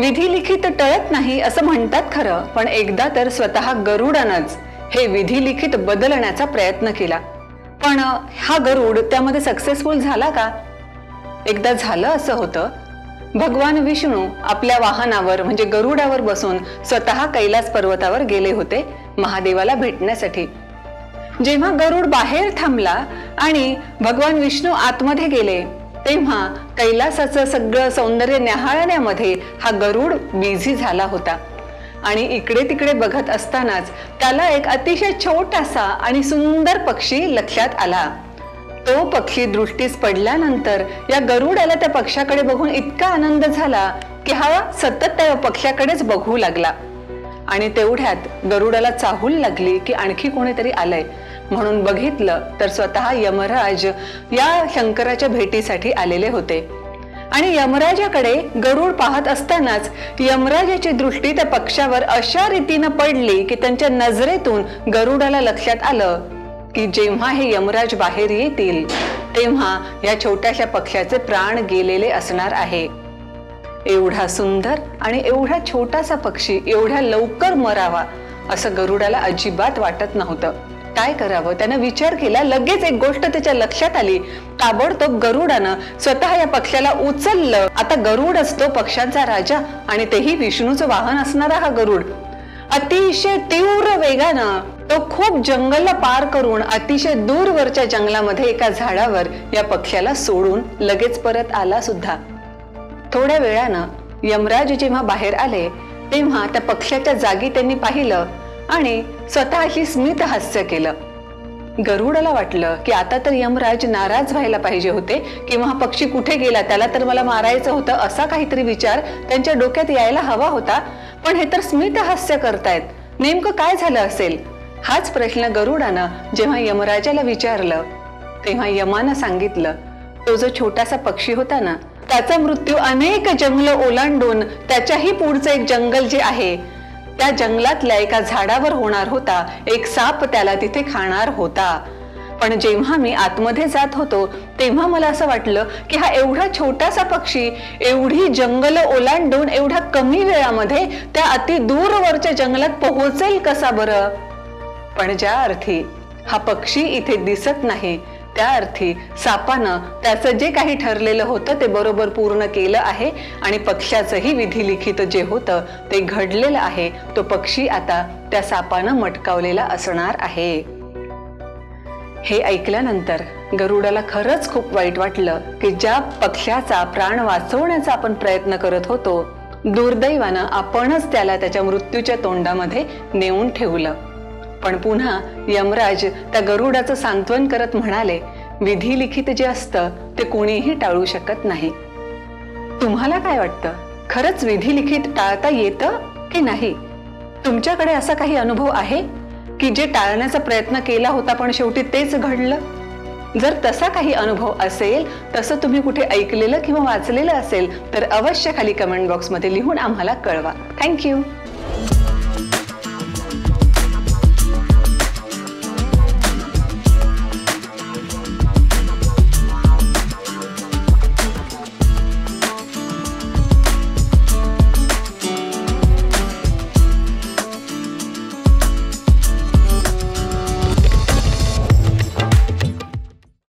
विधी लिखित टळत नाही असं म्हणतात खरं, पण एकदा तर स्वतः गरुडानंच हे विधी लिखित बदलण्याचा प्रयत्न केला. पण हा गरुड त्यामध्ये सक्सेसफुल झाला का? एकदा झालं असं होतं, भगवान विष्णू आपल्या वाहनावर म्हणजे गरुडावर बसून स्वतः कैलास पर्वतावर गेले होते महादेवाला भेटण्यासाठी. जेव्हा गरुड बाहेर थांबला आणि भगवान विष्णू आतमध्ये गेले, तेव्हा कैलासाचं सगळं सौंदर्य न्याहाळण्यामध्ये हा गरुड बिझी झाला होता. आणि इकडे तिकडे बघत असतानाच त्याला एक अतिशय छोटासा आणि सुंदर पक्षी लक्षात आला. तो पक्षी दृष्टीस पडल्यानंतर या गरुडाला त्या पक्षाकडे बघून इतका आनंद झाला की हा सतत त्या पक्षाकडेच बघू लागला. आणि तेवढ्यात गरुडाला चाहूल लागली की आणखी कोणीतरी आलंय. म्हणून बघितलं तर स्वतः यमराज या शंकराच्या भेटीसाठी आलेले होते. आणि यमराजाकडे गरुड पाहत असतानाच यमराजाची दृष्टी त्या पक्षावर अशा रीतीनं पडली की त्यांच्या नजरेतून गरुडाला लक्षात आलं की जेव्हा हे यमराज बाहेर येतील तेव्हा या छोट्याशा पक्षाचे प्राण गेलेले असणार आहे. एवढा सुंदर आणि एवढा छोटासा पक्षी एवढ्या लवकर मरावा असं गरुडाला अजिबात वाटत नव्हतं. काय करावं त्यानं विचार केला. लगेच एक गोष्ट त्याच्या लक्षात आली. ताबडतोब गरुडानं स्वतः या पक्षाला उचललं. आता गरुड असतो पक्षांचा राजा आणि तेही विष्णूचं वाहन असणारा हा गरुड अतिशय तीव्र वेगानं तो खूप जंगल पार करून अतिशय दूरवरच्या जंगलामध्ये एका झाडावर या पक्षाला सोडून लगेच परत आला सुद्धा. थोड्या वेळानं यमराज जेव्हा बाहेर आले तेव्हा त्या पक्षाच्या जागी त्यांनी पाहिलं आणि स्वतःशी स्मित हास्य केलं. गरुडाला वाटलं की आता तर यमराज नाराज व्हायला पाहिजे होते किंवा हा पक्षी कुठे गेला, त्याला तर मला मारायचं होतं, असा काहीतरी विचार त्यांच्या डोक्यात यायला हवा होता. पण हे तर स्मित हास्य करतायत, नेमकं काय झालं असेल? हाच प्रश्न गरुडानं जेव्हा यमराजाला विचारलं तेव्हा यमानं सांगितलं, तो जो छोटासा पक्षी होता ना त्याचा मृत्यू अनेक जंगल ओलांडून त्याच्याही पुढचं एक जंगल जे आहे त्या जंगलातल्या एका झाडावर होणार होता. एक साप त्याला तिथे खाणार होता. पण जेव्हा मी आतमध्ये जात होतो तेव्हा मला असं वाटलं की हा एवढा छोटासा पक्षी एवढी जंगल ओलांडून एवढ्या कमी वेळामध्ये त्या अति दूरवरच्या जंगलात पोहोचेल कसा बरं? पण ज्या अर्थी हा पक्षी इथे दिसत नाही त्या अर्थी सापानं त्याचं जे काही ठरलेलं होतं ते बरोबर पूर्ण केलं आहे आणि पक्षाचंही विधी लिखित जे होतं ते घडलेलं आहे. तो पक्षी आता त्या सापानं मटकावलेला असणार आहे. हे ऐकल्यानंतर गरुडाला खरंच खूप वाईट वाटलं की ज्या पक्षाचा प्राण वाचवण्याचा आपण प्रयत्न करत होतो दुर्दैवानं आपणच त्याला त्याच्या मृत्यूच्या तोंडामध्ये नेऊन ठेवलं. पण पुन्हा यमराज त्या गरुडाचं सांत्वन करत म्हणाले, विधी लिखित जे असतं ते कोणीही टाळू शकत नाही. तुम्हाला काय वाटतं, खरंच विधी लिखित टाळता येतं की नाही? तुमच्याकडे असा काही अनुभव आहे की जे टाळण्याचा प्रयत्न केला होता पण शेवटी तेच घडलं? जर तसा काही अनुभव असेल, तसं तुम्ही कुठे ऐकलेलं किंवा वाचलेलं असेल तर अवश्य खाली कमेंट बॉक्समध्ये लिहून आम्हाला कळवा. थँक्यू.